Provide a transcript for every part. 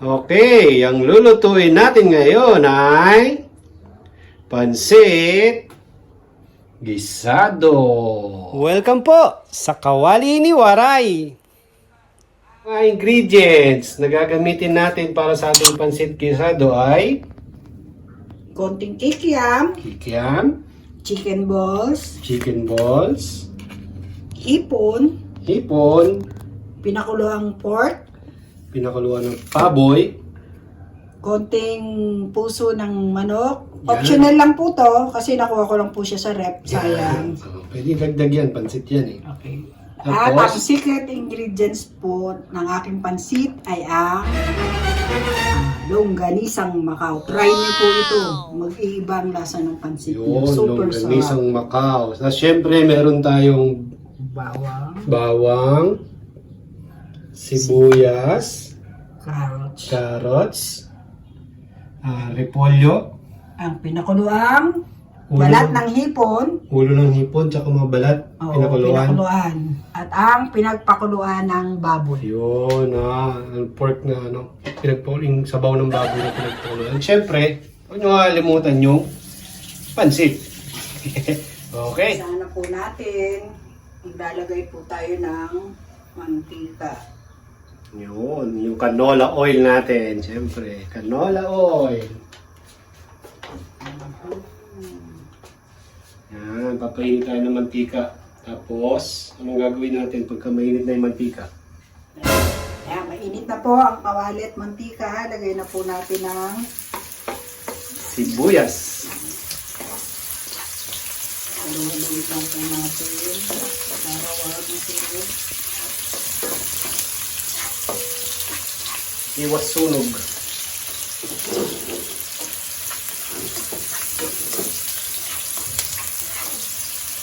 Okay, ang lulutuin natin ngayon ay pansit gisado. Welcome po sa Kawali ni Waray. Mga ingredients na gagamitin natin para sa ating pansit gisado ay Konting kikiam, kikiam, chicken balls, chicken balls, hipon, hipon, pinakuloang pork, pinakuluan ng paboy, konting puso ng manok. Yan. Optional lang po to kasi nakuha ko lang po siya sa rep. Sayang. Pwede dagdag yan, pansit yan eh. Okay. Tapos? At ang secret ingredients po ng aking pansit ay ang longganisang Macau. Try niyo po ito. Mag-iiba ang lasa ng pansit niyo. Yun, Super longganisang sarap. Macau. Tapos syempre meron tayong Bawang, bawang, sibuyas, carrots, carrots, repolyo, ang pinakuluang Ulo. balat ng hipon, ulo ng hipon, tsaka mga balat, oo, pinakuluan. at ang pinagpakuluan ng baboy. Yun, ang pork na yung sabaw ng baboy na pinagpakuluan. At syempre, huwag nyo kalimutan yung pansit. Okay. Sana po natin, maglalagay po tayo ng mantika. Yun, yung canola oil natin. Syempre, canola oil. Yan, papainit tayo ng mantika. Tapos, anong gagawin natin pagka mainit na yung mantika? Ayan, mainit na po ang kawali at mantika. Lagay na po natin ng Sibuyas. haluhaluin lang po natin para wag masirap. Iwas sunog.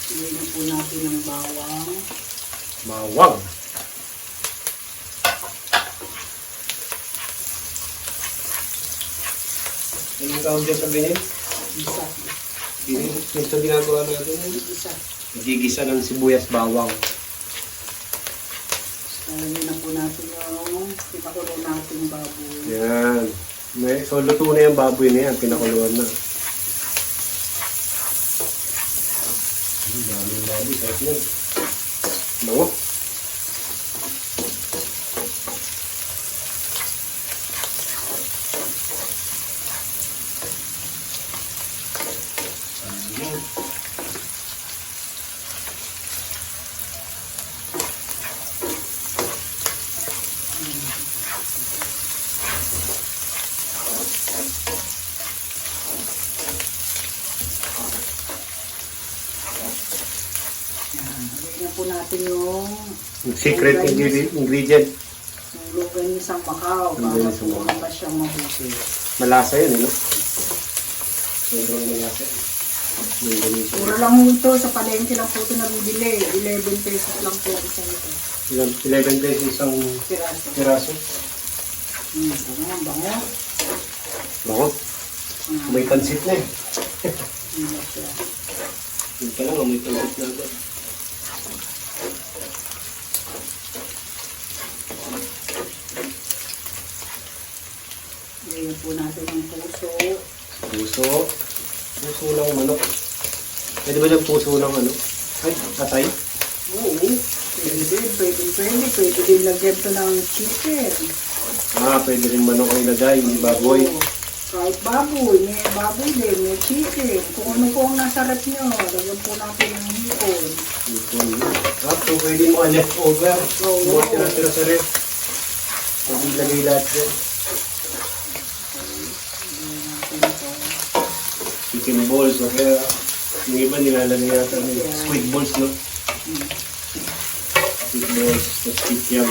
Lagay na po natin ng bawang. Bawang. Anong tawag dyan sa binin? Isa. Binin? Ito ginagawa natin. Isa. Nagigisa ng sibuyas bawang. Lagay na po natin yung ipakulo natin baboy. Yan. So, luto na yung baboy na yan. Pinakuluan na. Dami yung baboy. Sarap yan. Bango. Ayan. Lagay na po natin yung Secret ingredient. lugan ng isang Macau para Longganisang po Macau. ba siyang mabuti. Malasa yun, no? Sobrang malasa. Yung ganito. Mura lang ito, sa palengke lang po ito nabibili. 11 pesos lang po isa nito. 11 pesos isang Piraso. piraso. Bango, bango. Bango. May pansit na eh. Ano siya. Yun pa lang, may pansit na agad. Lagyan po natin yung puso. Puso. Puso ng manok. Pwede ba yung puso ng ano? Ay, katay? Oo. Pwede din lagyan ito ng chicken. Pwede rin manok ang ilagay, hindi baboy. Oo. Kahit baboy, may chicken. Kung ano po ang nasa rep nyo, lagyan po natin ng hipon. So pwede mo leftover. Oo. Mga tira-tira sa ref. Pwede ilagay lahat yan. Chicken balls, o kaya yung iba nilalagay yata ng squid balls, no? Squid balls, tapos kikiam.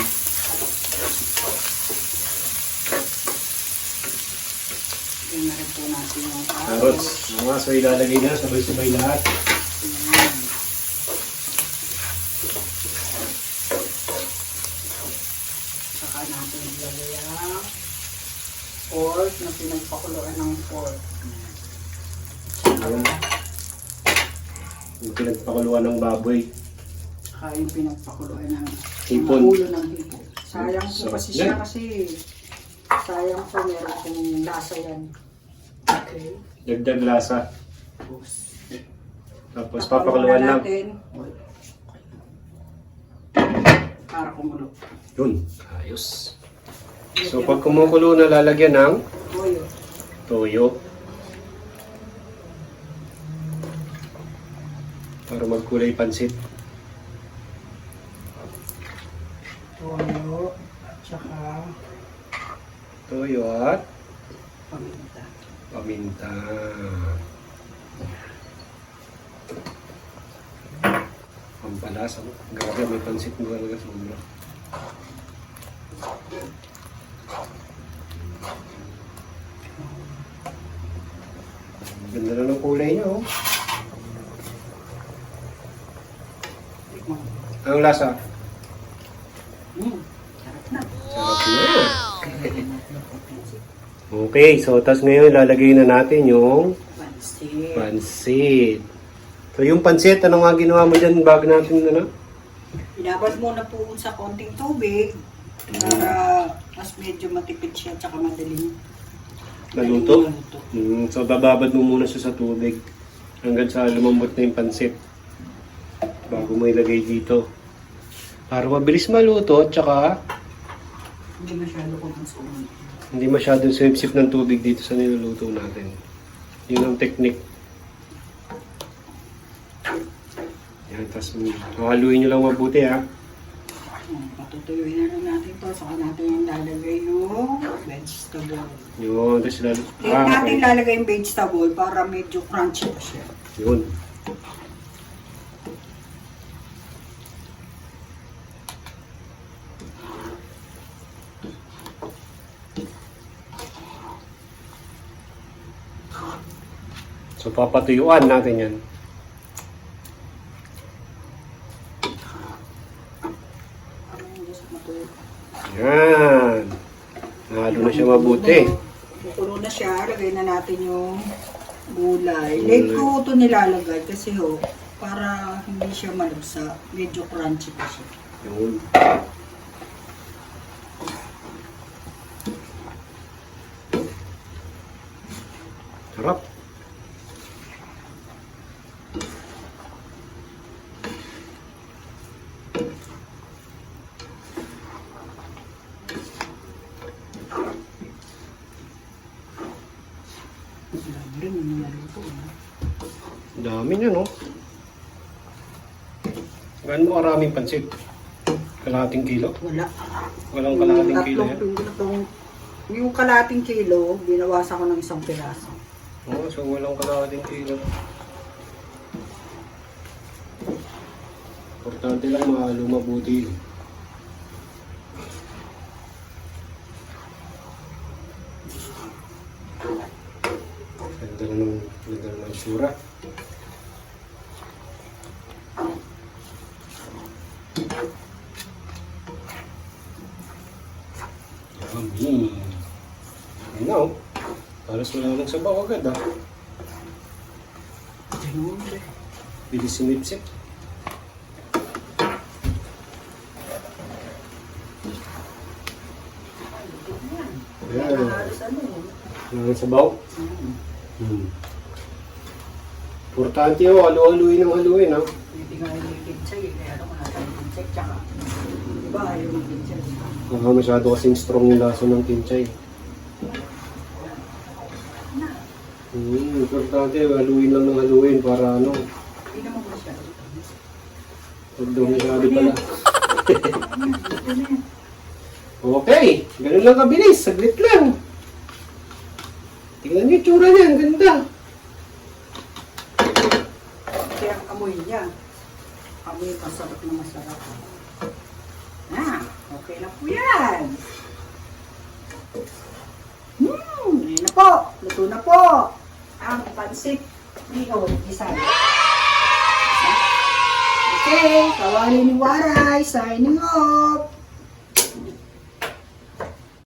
Lagyan na rin po natin yung Carrots. So ilalagay na, sabay-sabay lahat. Ayan. Saka natin ilagay ang pork na pinagpakuluan ng pork. Ayan. Yung pinagpakuluan ng baboy. Saka yung pinagpakuluan ng Hipon. ulo ng hipon. Sayang po Sarap kasi yan. siya kasi Sayang pa, meron kong lasa yan. Okay. Dagdag lasa. Tapos Papaluan papakuluan lang. natin. Para kumulo. Yun. Ayos. So pag kumukulo na, lalagyan ng Toyo. toyo. Para magkulay pansit. Toyo. Tsaka Toyo at paminta. paminta. Pampalasa. Grabe, may pansit mo talaga sobra. Ganda na ng kulay niya, oh. Tikman. Anong lasa? Sarap na. Sarap na. Okay, so tas ngayon lalagay na natin yung Pansit. pansit. So yung pansit, ano nga ginawa mo dyan bago natin Inabad muna po sa konting tubig para mas medyo matipid siya tsaka madaling naluto? maluto. So bababad mo muna siya sa tubig hanggang sa lumambot na yung pansit bago mo ilagay dito. Para mabilis maluto at saka Hindi masyado kung suman. hindi masyadong sip-sip ng tubig dito sa niluluto natin. Yun ang technique. Yan, tapos haluin nyo lang mabuti ha. Patutuyuin na lang natin to. Saka natin lalagay yung vegetable. Yun, tapos lalo. Late natin lalagay yung vegetable para medyo crunchy pa siya. Yun. So papatuyuan natin yan. Yan. Nahalo na siya mabuti. Pupuno na siya. Lagay na natin yung gulay. Late ko ito nilalagay kasi para hindi siya malabsa. Medyo crunchy pa siya. Yun. Sarap. Dami rin yung naluto. Dami niya, no? Gaano mo karaming pansit? Kalahating kilo? Wala. Walang kalahating kilo yan? Yung kalahating kilo, binawasan ko ng 1 piraso. Oo, so walang kalahating kilo. Importante lang mahalo mabuti. Ganda na ng sura. Yummy. Ayun na, oh. Halos wala nang sabaw agad, ah. Bilis sinipsip. Ayan. Wala nang sabaw? Importante, oh. Halu-haluin ng haluin, ah. Hindi nga yung kinchay, kaya ano ko natin yung kinchay, tsaka diba yung kinchay. Masyado kasing strong yung lasa ng kinchay. Importante, haluin lang ng haluin para ano. Hindi naman ko siya. Huwag daw masyado pala. Okay, ganun lang kabilis, saglit lang. Tingnan niyo yung tsura niya, ang ganda. Kaya ang amoy niya. Amoy masarap na masarap. Okay na po yan. Ayan na po. Luto na po. Ang pansit bihon isay. Okay, Kawali ni Waray, signing off.